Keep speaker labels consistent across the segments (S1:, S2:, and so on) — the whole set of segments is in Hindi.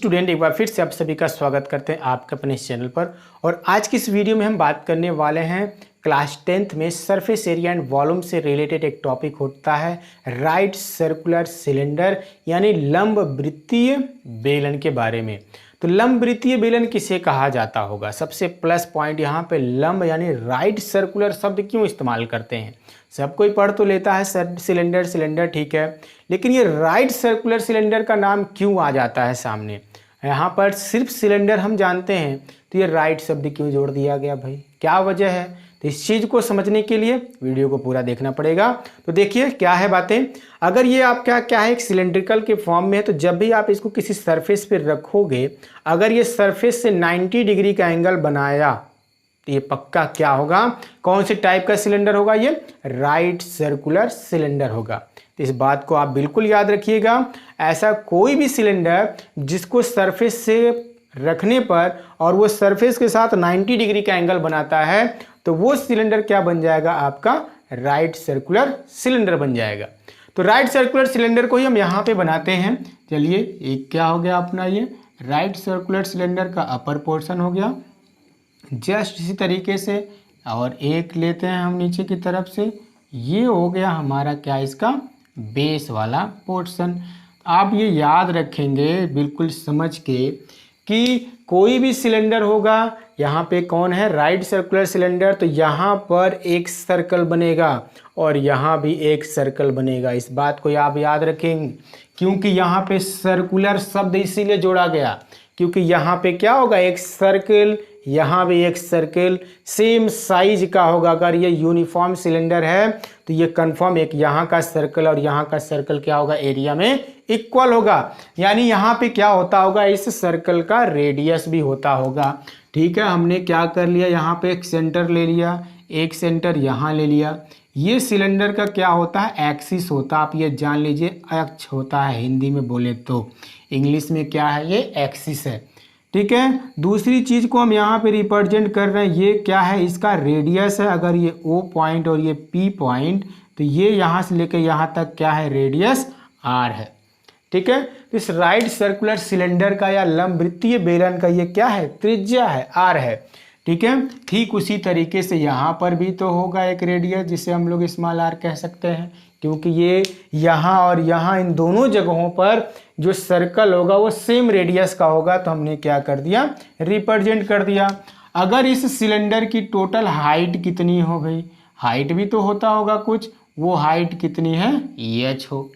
S1: स्टूडेंट, एक बार फिर से आप सभी का स्वागत करते हैं आपके अपने इस चैनल पर। और आज की इस वीडियो में हम बात करने वाले हैं क्लास 10th में सरफेस एरिया एंड वॉल्यूम से रिलेटेड एक टॉपिक होता है राइट सर्कुलर सिलेंडर यानी लंब वृत्तीय बेलन के बारे में। तो लंब वृत्तीय बेलन किसे कहा जाता होगा? सबसे प्लस पॉइंट यहाँ पे लंब यानी राइट सर्कुलर शब्द क्यों इस्तेमाल करते हैं? सब कोई पढ़ तो लेता है सिलेंडर सिलेंडर, ठीक है, लेकिन ये राइट सर्कुलर सिलेंडर का नाम क्यों आ जाता है सामने? यहाँ पर सिर्फ सिलेंडर हम जानते हैं, तो ये राइट शब्द क्यों जोड़ दिया गया भाई? क्या वजह है? तो इस चीज़ को समझने के लिए वीडियो को पूरा देखना पड़ेगा। तो देखिए क्या है बातें। अगर ये आपका क्या है एक सिलेंड्रिकल के फॉर्म में है, तो जब भी आप इसको किसी सरफेस पे रखोगे, अगर ये सरफेस से 90 डिग्री का एंगल बनाया तो ये पक्का क्या होगा? कौन से टाइप का सिलेंडर होगा? ये राइट सर्कुलर सिलेंडर होगा। तो इस बात को आप बिल्कुल याद रखिएगा। ऐसा कोई भी सिलेंडर जिसको सरफेस से रखने पर और वो सरफेस के साथ 90 डिग्री का एंगल बनाता है, तो वो सिलेंडर क्या बन जाएगा? आपका राइट सर्कुलर सिलेंडर बन जाएगा। तो राइट सर्कुलर सिलेंडर को ही हम यहाँ पे बनाते हैं। चलिए, एक क्या हो गया अपना ये राइट सर्कुलर सिलेंडर का अपर पोर्शन हो गया, जस्ट इसी तरीके से। और एक लेते हैं हम नीचे की तरफ से, ये हो गया हमारा क्या, इसका बेस वाला पोर्शन। आप ये याद रखेंगे बिल्कुल समझ के कि कोई भी सिलेंडर होगा, यहाँ पे कौन है? राइट सर्कुलर सिलेंडर, तो यहाँ पर एक सर्कल बनेगा और यहाँ भी एक सर्कल बनेगा। इस बात को आप याद रखेंगे, क्योंकि यहाँ पे सर्कुलर शब्द इसीलिए जोड़ा गया क्योंकि यहाँ पे क्या होगा? एक सर्कल, यहाँ भी एक सर्कल, सेम साइज का होगा। अगर ये यूनिफॉर्म सिलेंडर है तो ये कंफर्म एक यहाँ का सर्कल और यहाँ का सर्कल क्या होगा? एरिया में इक्वल होगा। यानी यहाँ पे क्या होता होगा? इस सर्कल का रेडियस भी होता होगा। ठीक है, हमने क्या कर लिया? यहाँ पे एक सेंटर ले लिया, एक सेंटर यहाँ ले लिया। ये सिलेंडर का क्या होता है? एक्सिस होता है। आप ये जान लीजिए, अक्ष होता है हिंदी में बोले तो। इंग्लिश में क्या है? ये एक्सिस है। ठीक है, दूसरी चीज को हम यहाँ पे रिप्रेजेंट कर रहे हैं, ये क्या है? इसका रेडियस है। अगर ये O पॉइंट और ये P पॉइंट, तो ये यहाँ से लेकर यहाँ तक क्या है? रेडियस R है। ठीक है, तो इस राइट सर्कुलर सिलेंडर का या लंब वृत्तीय बेलन का ये क्या है? त्रिज्या है, R है। ठीक है, ठीक उसी तरीके से यहाँ पर भी तो होगा एक रेडियस, जिसे हम लोग स्मॉल r कह सकते हैं, क्योंकि ये यहाँ और यहाँ इन दोनों जगहों पर जो सर्कल होगा वो सेम रेडियस का होगा। तो हमने क्या कर दिया? रिप्रेजेंट कर दिया। अगर इस सिलेंडर की टोटल हाइट कितनी हो भाई? हाइट भी तो होता होगा कुछ, वो हाइट कितनी है? h हो।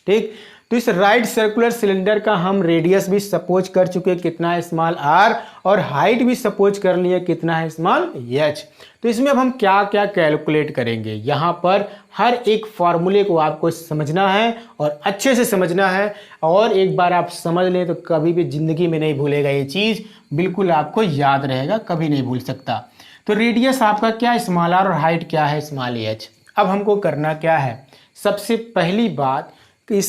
S1: ठीक, तो इस राइट सर्कुलर सिलेंडर का हम रेडियस भी सपोज कर चुके कितना है? स्मॉल r, और हाइट भी सपोज कर लिए कितना है? Small h। तो इसमें अब हम क्या क्या कैलकुलेट करेंगे? यहाँ पर हर एक फॉर्मूले को आपको समझना है और अच्छे से समझना है। और एक बार आप समझ लें तो कभी भी जिंदगी में नहीं भूलेगा, ये चीज़ बिल्कुल आपको याद रहेगा, कभी नहीं भूल सकता। तो रेडियस आपका क्या है? स्मॉल r, और हाइट क्या है? Small h। अब हमको करना क्या है? सबसे पहली बात, इस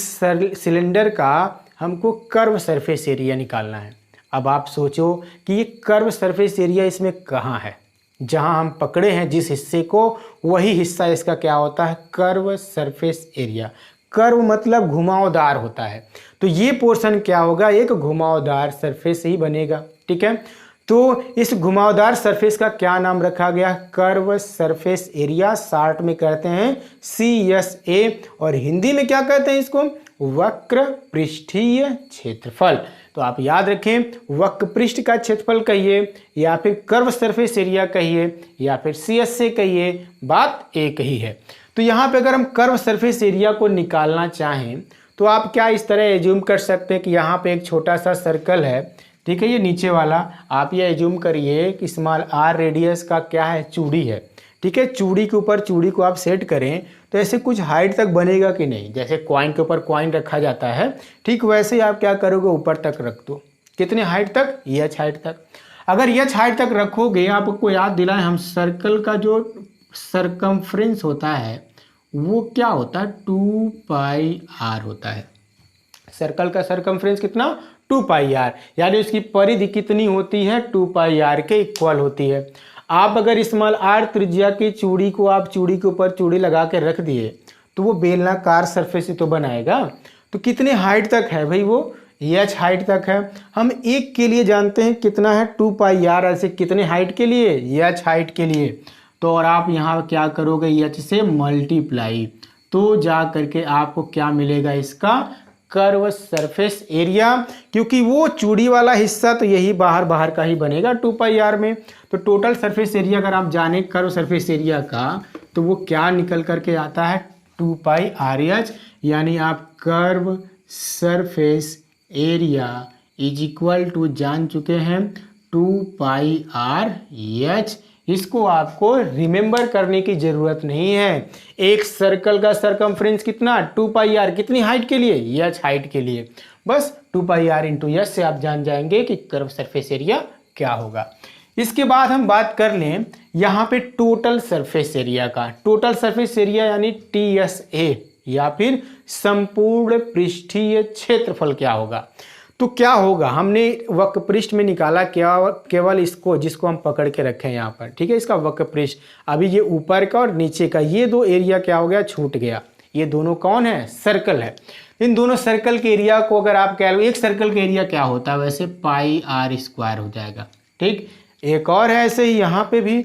S1: सिलेंडर का हमको कर्व सरफेस एरिया निकालना है। अब आप सोचो कि ये कर्व सरफेस एरिया इसमें कहाँ है? जहाँ हम पकड़े हैं जिस हिस्से को, वही हिस्सा इसका क्या होता है? Curve surface area. कर्व मतलब घुमावदार होता है, तो ये पोर्शन क्या होगा? एक घुमावदार सरफेस ही बनेगा। ठीक है, तो इस घुमावदार सरफेस का क्या नाम रखा गया? Curve surface area. शॉर्ट में कहते हैं CSA, और हिंदी में क्या कहते हैं इसको? वक्र पृष्ठीय क्षेत्रफल। तो आप याद रखें, वक्र पृष्ठ का क्षेत्रफल कहिए, या फिर कर्व सरफेस एरिया कहिए, या फिर CSA कहिए, बात एक ही है। तो यहाँ पे अगर हम कर्व सरफेस एरिया को निकालना चाहें तो आप क्या इस तरह एज्यूम कर सकते हैं कि यहाँ पे एक छोटा सा सर्कल है। ठीक है, ये नीचे वाला आप ये एज्यूम करिए कि स्मॉल r रेडियस का क्या है? चूड़ी है। ठीक है, चूड़ी के ऊपर चूड़ी को आप सेट करें तो ऐसे कुछ हाइट तक बनेगा कि नहीं? जैसे कॉइन के ऊपर कॉइन रखा जाता है, ठीक वैसे ही आप क्या करोगे? ऊपर तक रख दो। कितने हाइट तक? h हाइट तक। अगर h हाइट तक रखोगे, आपको याद दिलाएं हम, सर्कल का जो सरकमफ्रेंस होता है वो क्या होता है? 2πr होता है। सर्कल का सरकमफ्रेंस कितना? 2πr, यानी उसकी परिधि कितनी होती है? 2πr के इक्वल होती है। आप अगर स्मॉल r त्रिज्या की चूड़ी को आप चूड़ी के ऊपर चूड़ी लगा के रख दिए तो वो बेलनाकार सरफेस ही तो बनाएगा। तो कितने हाइट तक है भाई? वो एच हाइट तक है। हम एक के लिए जानते हैं कितना है 2 पाई आर, ऐसे कितने हाइट के लिए, एच हाइट के लिए। तो और आप यहाँ क्या करोगे, एच से मल्टीप्लाई, तो जा करके आपको क्या मिलेगा, इसका कर्व सरफेस एरिया, क्योंकि वो चूड़ी वाला हिस्सा तो यही बाहर बाहर का ही बनेगा 2 पाई आर में। तो टोटल सरफेस एरिया अगर आप जाने कर्व सरफेस एरिया का, तो वो क्या निकल करके आता है 2 पाई आर एच, यानी आप curve surface area is equal to जान चुके हैं 2 पाई आर एच। इसको आपको रिमेंबर करने की जरूरत नहीं है। एक सर्कल का सरकमफ्रेंस कितना, 2 पाई आर, कितनी हाइट के लिए, एच हाइट के लिए। बस 2 पाई आर इंटू एच से आप जान जाएंगे कि कर्व सरफेस एरिया क्या होगा। इसके बाद हम बात कर लें यहाँ पे टोटल सरफेस एरिया का। टोटल सरफेस एरिया यानी TSA या फिर संपूर्ण पृष्ठीय क्षेत्रफल क्या होगा। तो क्या होगा, हमने वक्र पृष्ठ में निकाला क्या, केवल इसको जिसको हम पकड़ के रखें यहाँ पर, ठीक है, इसका वक्र पृष्ठ। अभी ये ऊपर का और नीचे का ये दो एरिया क्या हो गया, छूट गया। ये दोनों कौन है, सर्कल है। इन दोनों सर्कल के एरिया को अगर आप कह लो, एक सर्कल का एरिया क्या होता है वैसे, पाई आर स्क्वायर हो जाएगा। ठीक, एक और है ऐसे ही यहाँ पे भी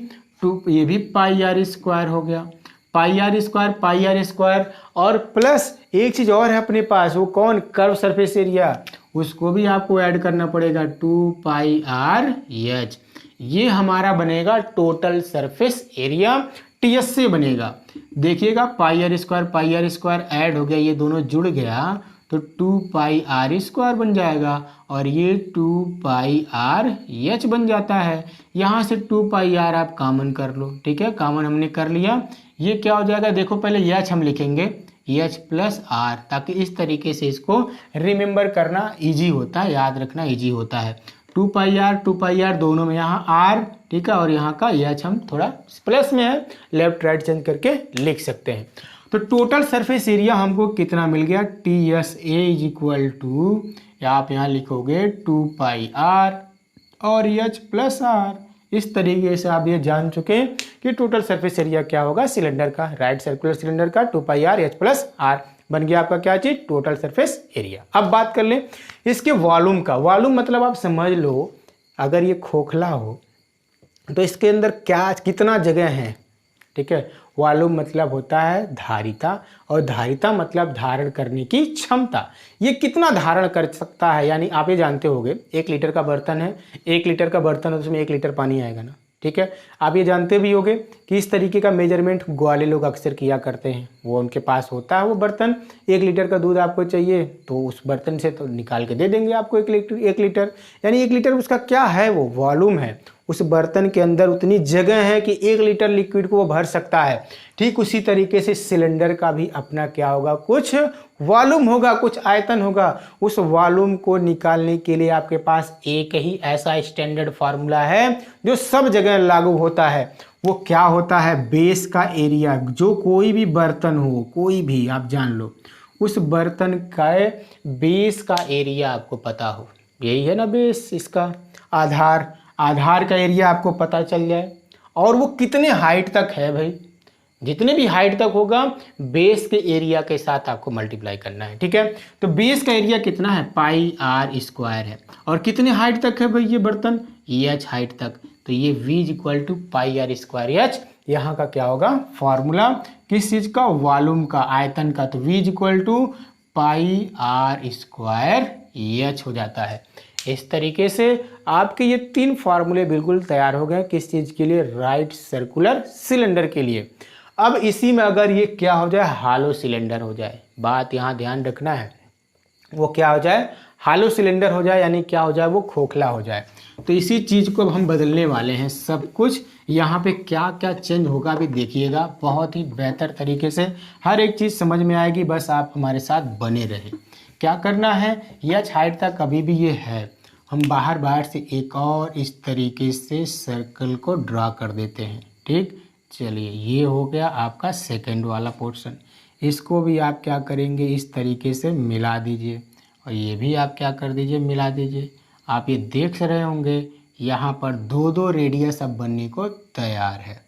S1: ये भी पाई आर स्क्वायर हो गया, पाई आर स्क्वायर। और प्लस एक चीज और है अपने पास, वो कौन, कर्व सरफेस एरिया, उसको भी आपको ऐड करना पड़ेगा 2 पाई आर एच। ये हमारा बनेगा टोटल सरफेस एरिया, TS से बनेगा। देखिएगा पाई आर स्क्वायर ऐड हो गया, ये दोनों जुड़ गया तो 2 पाई आर स्क्वायर बन जाएगा और ये 2 पाई आर एच बन जाता है। यहाँ से 2 पाई आर आप कॉमन कर लो, ठीक है, कॉमन हमने कर लिया। ये क्या हो जाएगा, देखो पहले एच हम लिखेंगे एच प्लस आर, ताकि इस तरीके से इसको रिमेंबर करना इजी होता है, याद रखना इजी होता है। 2 पाई आर दोनों में यहाँ आर, ठीक है, और यहाँ का एच हम थोड़ा प्लस में है, लेफ्ट राइट चेंज करके लिख सकते हैं। तो टोटल सरफेस एरिया हमको कितना मिल गया, TSA इज इक्वल टू, आप यहाँ लिखोगे 2 पाई आर और एच प्लस आर। इस तरीके से आप ये जान चुके हैं कि टोटल सरफेस एरिया क्या होगा सिलेंडर का, राइट सर्कुलर सिलेंडर का 2 पाई आर एच प्लस आर बन गया आपका क्या चीज, टोटल सरफेस एरिया। अब बात कर लें इसके वॉल्यूम का। वॉल्यूम मतलब आप समझ लो, अगर ये खोखला हो तो इसके अंदर क्या कितना जगह है, ठीक है। वॉल्यूम मतलब होता है धारिता, और धारिता मतलब धारण करने की क्षमता। ये कितना धारण कर सकता है, यानी आप ये जानते होंगे 1 लीटर का बर्तन है, 1 लीटर का बर्तन है तो उसमें 1 लीटर पानी आएगा ना, ठीक है। आप ये जानते भी होंगे कि इस तरीके का मेजरमेंट ग्वाले लोग अक्सर किया करते हैं। वो उनके पास होता है वो बर्तन, 1 लीटर का दूध आपको चाहिए तो उस बर्तन से तो निकाल के दे देंगे आपको 1 लीटर, यानी 1 लीटर उसका क्या है, वो वॉल्यूम है। उस बर्तन के अंदर उतनी जगह है कि 1 लीटर लिक्विड को वो भर सकता है। ठीक उसी तरीके से सिलेंडर का भी अपना क्या होगा, कुछ वॉल्यूम होगा, कुछ आयतन होगा। उस वॉल्यूम को निकालने के लिए आपके पास एक ही ऐसा स्टैंडर्ड फार्मूला है जो सब जगह लागू होता है। वो क्या होता है, बेस का एरिया। जो कोई भी बर्तन हो, कोई भी आप जान लो, उस बर्तन का बेस का एरिया आपको पता हो, यही है ना बेस, इसका आधार का एरिया आपको पता चल जाए, और वो कितने हाइट तक है भाई, जितने भी हाइट तक होगा बेस के एरिया के साथ आपको मल्टीप्लाई करना है, ठीक है। तो बेस का एरिया कितना है, पाई आर स्क्वायर है, और कितने हाइट तक है भाई ये बर्तन, एच हाइट तक, तो ये V is equal to pi r square h. यहाँ का क्या होगा फॉर्मूला, किस चीज का, वॉल्यूम का, आयतन का, तो V is equal to pi r square h हो जाता है। इस तरीके से आपके ये 3 फार्मूले बिल्कुल तैयार हो गए, किस चीज़ के लिए, राइट सर्कुलर सिलेंडर के लिए। अब इसी में अगर ये क्या हो जाए, हालो सिलेंडर हो जाए, बात यहाँ ध्यान रखना है, वो क्या हो जाए, हालो सिलेंडर हो जाए, यानी क्या हो जाए, वो खोखला हो जाए। तो इसी चीज़ को अब हम बदलने वाले हैं सब कुछ। यहाँ पे क्या क्या चेंज होगा अभी देखिएगा, बहुत ही बेहतर तरीके से हर एक चीज़ समझ में आएगी, बस आप हमारे साथ बने रहें। क्या करना है, एच हाइट तक अभी भी ये है, हम बाहर से एक और इस तरीके से सर्कल को ड्रा कर देते हैं, ठीक। चलिए ये हो गया आपका सेकंड वाला पोर्शन, इसको भी आप क्या करेंगे, इस तरीके से मिला दीजिए, और ये भी आप क्या कर दीजिए, मिला दीजिए। आप ये देख रहे होंगे यहाँ पर 2-2 रेडियस अब बनने को तैयार है।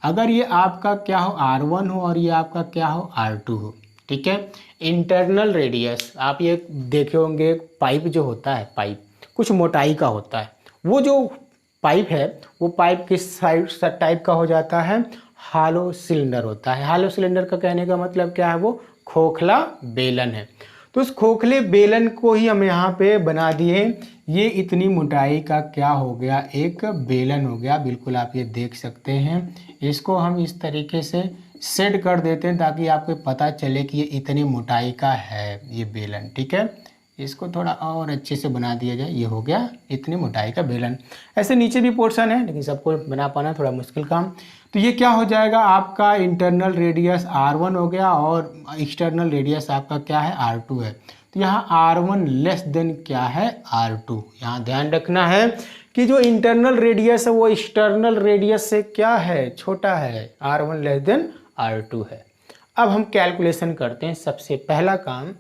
S1: अगर ये आपका क्या हो R1 हो और ये आपका क्या हो R2 हो, ठीक है। इंटरनल रेडियस, आप ये देखे होंगे पाइप जो होता है, पाइप कुछ मोटाई का होता है, वो जो पाइप है वो पाइप किस साइड टाइप का हो जाता है, हालो सिलेंडर होता है। हालो सिलेंडर का कहने का मतलब क्या है, वो खोखला बेलन है। तो उस खोखले बेलन को ही हम यहाँ पे बना दिए, ये इतनी मोटाई का क्या हो गया, एक बेलन हो गया। बिल्कुल आप ये देख सकते हैं। इसको हम इस तरीके से सेट कर देते हैं ताकि आपको पता चले कि ये इतनी मोटाई का है ये बेलन, ठीक है। इसको थोड़ा और अच्छे से बना दिया जाए, ये हो गया इतनी मोटाई का बेलन। ऐसे नीचे भी पोर्शन है लेकिन सबको बना पाना थोड़ा मुश्किल काम। तो ये क्या हो जाएगा, आपका इंटरनल रेडियस R1 हो गया और एक्सटर्नल रेडियस आपका क्या है, R2 है। तो यहाँ R1 लेस देन क्या है, R2। यहाँ ध्यान रखना है कि जो इंटरनल रेडियस है वो एक्सटर्नल रेडियस से क्या है, छोटा है, R1 लेस देन R2 है। अब हम कैलकुलेशन करते हैं। सबसे पहला काम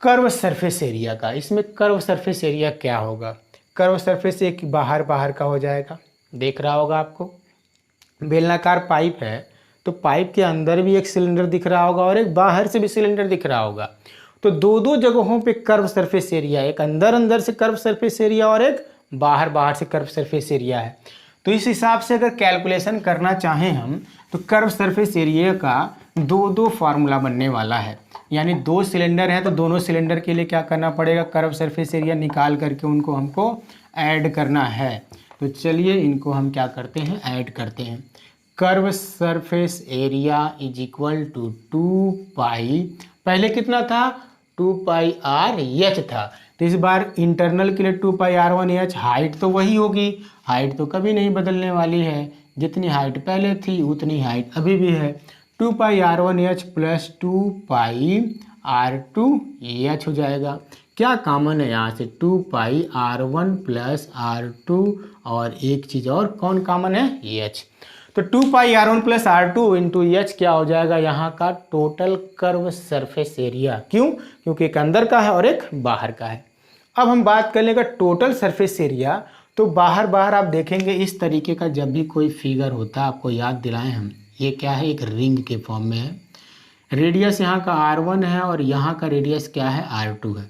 S1: कर्व सरफेस एरिया का। इसमें कर्व सरफेस एरिया क्या होगा, कर्व सरफेस एक बाहर बाहर का हो जाएगा, देख रहा होगा आपको। बेलनाकार पाइप है तो पाइप के अंदर भी एक सिलेंडर दिख रहा होगा और एक बाहर से भी सिलेंडर दिख रहा होगा। तो दो दो जगहों पे कर्व सरफेस एरिया, एक अंदर अंदर से कर्व सरफेस एरिया और एक बाहर बाहर से कर्व सरफेस एरिया है। तो इस हिसाब से अगर कैलकुलेशन करना चाहें हम तो कर्व सरफेस एरिया का दो दो फार्मूला बनने वाला है। यानी दो सिलेंडर हैं तो दोनों सिलेंडर के लिए क्या करना पड़ेगा, कर्व सरफेस एरिया निकाल करके उनको हमको ऐड करना है। तो चलिए इनको हम क्या करते हैं, ऐड करते हैं। Curve surface area is equal to 2 pi, पहले कितना था 2 पाई आर एच था, तो इस बार इंटरनल के लिए 2 पाई R1 एच। हाइट तो वही होगी, हाइट तो कभी नहीं बदलने वाली है, जितनी हाइट पहले थी उतनी हाइट अभी भी है। 2 पाई R1 एच प्लस 2 पाई R2 एच हो जाएगा। क्या कॉमन है यहाँ से, 2 पाई R1 प्लस R2 और एक चीज़ और कौन कॉमन है, एच। तो 2 पाई R1 plus R2 into H क्या हो जाएगा, यहाँ का टोटल कर्व सरफेस एरिया। क्यों, क्योंकि एक अंदर का है और एक बाहर का है। अब हम बात कर लेंगे टोटल सरफेस एरिया। तो बाहर बाहर आप देखेंगे इस तरीके का जब भी कोई फिगर होता है, आपको याद दिलाएं हम, ये क्या है, एक रिंग के फॉर्म में है। रेडियस यहाँ का R1 है और यहाँ का रेडियस क्या है, R2 है।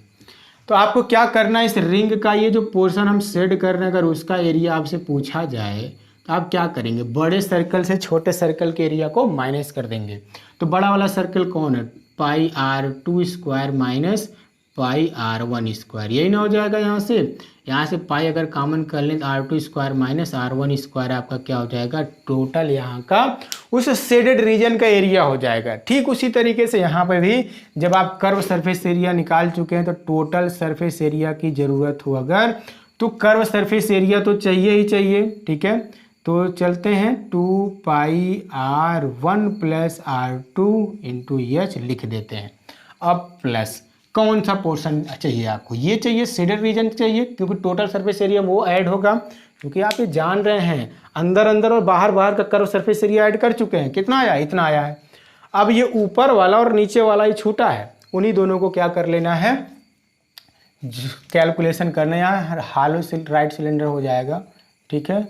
S1: तो आपको क्या करना है, इस रिंग का ये जो पोर्शन हम शेड कर रहे हैं अगर उसका एरिया आपसे पूछा जाए तो आप क्या करेंगे, बड़े सर्कल से छोटे सर्कल के एरिया को माइनस कर देंगे। तो बड़ा वाला सर्कल कौन है, पाई R2 square minus pi R1 square, यही ना हो जाएगा। यहाँ से पाई अगर कॉमन कर लें तो R2 square minus R1 square आपका क्या हो जाएगा, टोटल यहाँ का उस शेडेड रीजन का एरिया हो जाएगा। ठीक उसी तरीके से यहाँ पर भी जब आप कर्व सरफेस एरिया निकाल चुके हैं तो टोटल सरफेस एरिया की ज़रूरत हो अगर, तो कर्व सरफेस एरिया तो चाहिए ही चाहिए, ठीक है। तो चलते हैं 2 पाई R1 plus R2 into H लिख देते हैं। अब प्लस कौन सा पोर्शन चाहिए आपको, ये चाहिए, शेडेड रीजन चाहिए, क्योंकि टोटल सरफेस एरिया वो ऐड होगा। क्योंकि आप ये जान रहे हैं अंदर अंदर और बाहर बाहर का कर्व सरफेस एरिया ऐड कर चुके हैं, कितना आया, इतना आया है। अब ये ऊपर वाला और नीचे वाला ही छूटा है, उन्हीं दोनों को क्या कर लेना है, कैलकुलेशन करना है। यहाँ हालो राइट सिलेंडर हो जाएगा, ठीक है।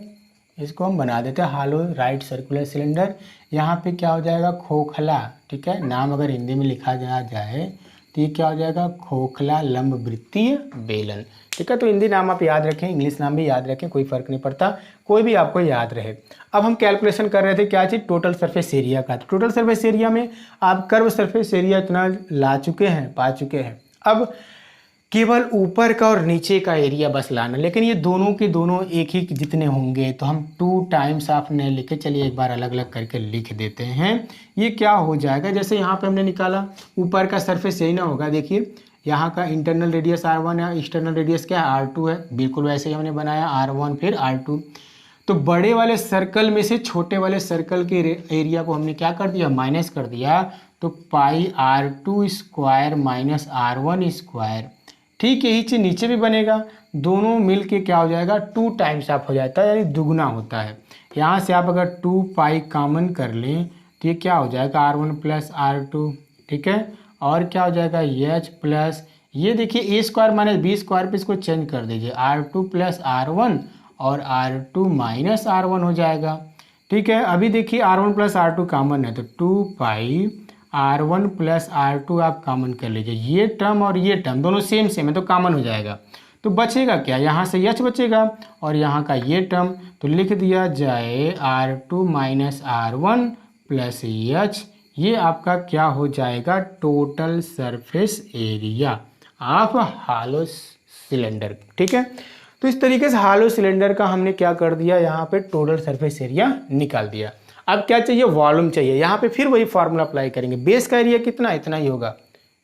S1: इसको हम बना देते हैं हालो राइट सर्कुलर सिलेंडर। यहाँ पे क्या हो जाएगा, खोखला, ठीक है। नाम अगर हिंदी में लिखा जाए तो ये क्या हो जाएगा, खोखला लंब वृत्तीय बेलन, ठीक है। तो हिंदी नाम आप याद रखें, इंग्लिश नाम भी याद रखें, कोई फर्क नहीं पड़ता, कोई भी आपको याद रहे। अब हम कैलकुलेशन कर रहे थे क्या चीज़, टोटल सरफेस एरिया का। तो टोटल सरफेस एरिया में आप कर्व सरफेस एरिया इतना ला चुके हैं, पा चुके हैं। अब केवल ऊपर का और नीचे का एरिया बस लाना, लेकिन ये दोनों के दोनों एक ही जितने होंगे तो हम 2 टाइम्स आपने लिखे, चलिए एक बार अलग अलग करके लिख देते हैं। ये क्या हो जाएगा, जैसे यहाँ पे हमने निकाला ऊपर का सरफेस यही ना होगा, देखिए यहाँ का इंटरनल रेडियस R1 है, एक्सटर्नल रेडियस क्या है, R2 है। बिल्कुल वैसे ही हमने बनाया R1 फिर R2। तो बड़े वाले सर्कल में से छोटे वाले सर्कल के एरिया को हमने क्या कर दिया, माइनस कर दिया। तो पाई R2 square minus R1 square, ठीक यही चीज़ नीचे भी बनेगा, दोनों मिल के क्या हो जाएगा, 2 टाइम्स आप हो जाता है, यानी दुगना होता है। यहाँ से आप अगर 2 पाई कॉमन कर लें तो ये क्या हो जाएगा, R1 प्लस R2, ठीक है। और क्या हो जाएगा, एच प्लस, ये देखिए a square minus b square पे इसको चेंज कर दीजिए, R2 प्लस R1 और R2 माइनस R1 हो जाएगा, ठीक है। अभी देखिए R1 प्लस R2 कॉमन है तो 2 पाई R1 प्लस R2 आप कॉमन कर लीजिए। ये टर्म और ये टर्म दोनों सेम सेम है तो कॉमन हो जाएगा। तो बचेगा क्या, यहाँ से H बचेगा और यहाँ का ये टर्म, तो लिख दिया जाए R2 minus R1 plus H। ये आपका क्या हो जाएगा, total surface area of hollow cylinder. ठीक है, तो इस तरीके से हॉलो सिलेंडर का हमने क्या कर दिया, यहाँ पे टोटल सरफेस एरिया निकाल दिया। अब क्या चाहिए, वॉल्यूम चाहिए। यहाँ पे फिर वही फार्मूला अप्लाई करेंगे। बेस का एरिया कितना, इतना ही होगा।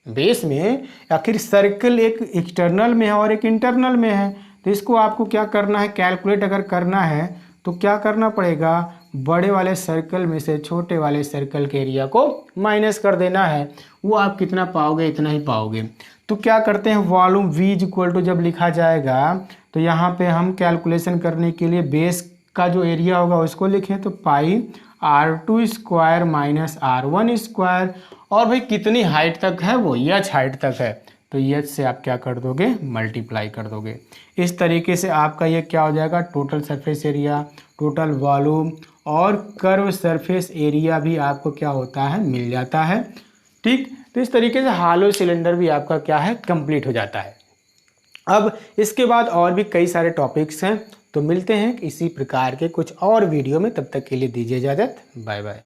S1: बेस में आखिर सर्कल एक एक्सटर्नल में है और एक इंटरनल में है, तो इसको आपको क्या करना है, कैलकुलेट अगर करना है तो क्या करना पड़ेगा, बड़े वाले सर्कल में से छोटे वाले सर्कल के एरिया को माइनस कर देना है। वो आप कितना पाओगे, इतना ही पाओगे। तो क्या करते हैं, वॉल्यूम V इक्वल टू जब लिखा जाएगा तो यहाँ पे हम कैलकुलेशन करने के लिए बेस का जो एरिया होगा उसको लिखें, तो पाई R2 square minus R1 square, और भाई कितनी हाइट तक है, वो H हाइट तक है, तो H से आप क्या कर दोगे, मल्टीप्लाई कर दोगे। इस तरीके से आपका ये क्या हो जाएगा, total surface area, total volume और कर्व सरफेस एरिया भी आपको क्या होता है, मिल जाता है। ठीक, तो इस तरीके से हॉलो सिलेंडर भी आपका क्या है, कंप्लीट हो जाता है। अब इसके बाद और भी कई सारे टॉपिक्स हैं, तो मिलते हैं इसी प्रकार के कुछ और वीडियो में। तब तक के लिए दीजिए इजाज़त, बाय बाय।